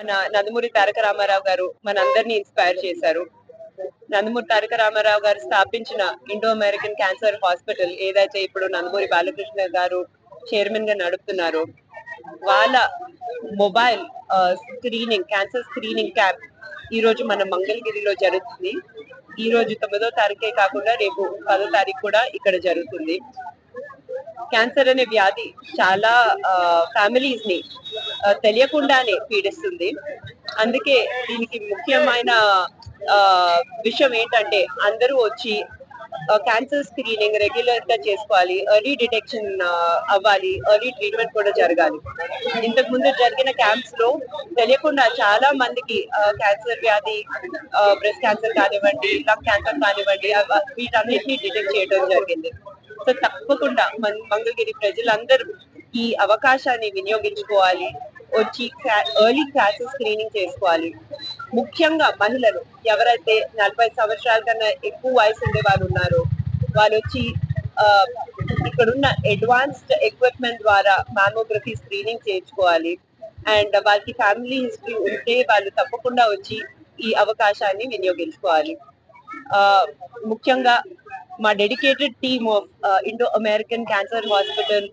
మన నందమూరి తారక రామారావు గారు మనందరినీ ఇన్స్పైర్ చేశారు. నందమూరి తారక రామారావు గారు స్థాపించిన ఇండో అమెరికన్ క్యాన్సర్ హాస్పిటల్ ఏదైతే ఇప్పుడు నందమూరి బాలకృష్ణ గారు చైర్మన్ గా నడుపుతున్నారో, వాళ్ళ mobile screening cancer screening camp ఈ రోజు మన మంగళగిరిలో జరుగుతుంది. ఈ రోజు 9వ తారీఖే కాకుండా రేపు 10వ తారీఖు కూడా ఇక్కడ జరుగుతుంది. క్యాన్సర్ అనే వ్యాధి చాలా ఫ్యామిలీస్ ని తెలియకుండానే పీడిస్తుంది. అందుకే దీనికి ముఖ్యమైన ఆ, విషయం ఏంటంటే అందరూ వచ్చి క్యాన్సర్ స్క్రీనింగ్ రెగ్యులర్ గా చేసుకోవాలి, ఎర్లీ డిటెక్షన్ అవ్వాలి, ఎర్లీ ట్రీట్మెంట్ కూడా జరగాలి. ఇంతకు ముందు జరిగిన క్యాంప్స్ లో తెలియకుండా చాలా మందికి క్యాన్సర్ వ్యాధి, బ్రెస్ట్ క్యాన్సర్ కానివ్వండి, లంగ్ క్యాన్సర్ కానివ్వండి, వీటన్నిటిని డిటెక్ట్ చేయడం జరిగింది. సో తప్పకుండా మంగళగిరి ప్రజలందరూ ఈ అవకాశాన్ని వినియోగించుకోవాలి, వచ్చి ఎర్లీ క్యాన్సర్ స్క్రీనింగ్ చేసుకోవాలి. ముఖ్యంగా మహిళలు ఎవరైతే 40 సంవత్సరాల కన్నా ఎక్కువ వయసు ఉండే వాళ్ళు ఉన్నారో వాళ్ళు వచ్చి ఆ, ఇక్కడున్న అడ్వాన్స్డ్ ఎక్విప్మెంట్ ద్వారా మామోగ్రఫీ స్క్రీనింగ్ చేయించుకోవాలి. అండ్ వాళ్ళకి ఫ్యామిలీ హిస్టరీ ఉంటే వాళ్ళు తప్పకుండా వచ్చి ఈ అవకాశాన్ని వినియోగించుకోవాలి. ఆ, ముఖ్యంగా మా dedicated team of Indo American cancer hospital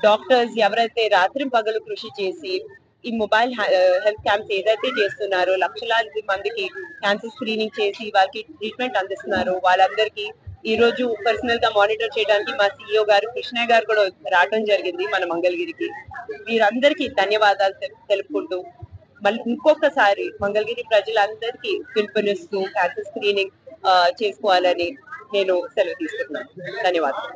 doctors ఎవరైతే రాత్రి పగలు కృషి చేసి ఈ మొబైల్ హెల్త్ క్యాంప్స్ ఏదైతే చేస్తున్నారో, లక్షలాది మందికి క్యాన్సర్ స్క్రీనింగ్ చేసి వాళ్ళకి ట్రీట్మెంట్ అందిస్తున్నారో, వాళ్ళందరికీ ఈ రోజు పర్సనల్ గా మానిటర్ చేయడానికి మా సిఇఓ గారు కృష్ణయ్య గారు కూడా రావడం జరిగింది మన మంగళగిరికి. వీరందరికీ ధన్యవాదాలు తెలుపుకుంటూ మళ్ళీ ఇంకొకసారి మంగళగిరి ప్రజలందరికీ పిలుపునిస్తూ క్యాన్సర్ స్క్రీనింగ్ చేసుకోవాలని నేను సెలవు తీసుకుంటున్నాను. ధన్యవాదాలు.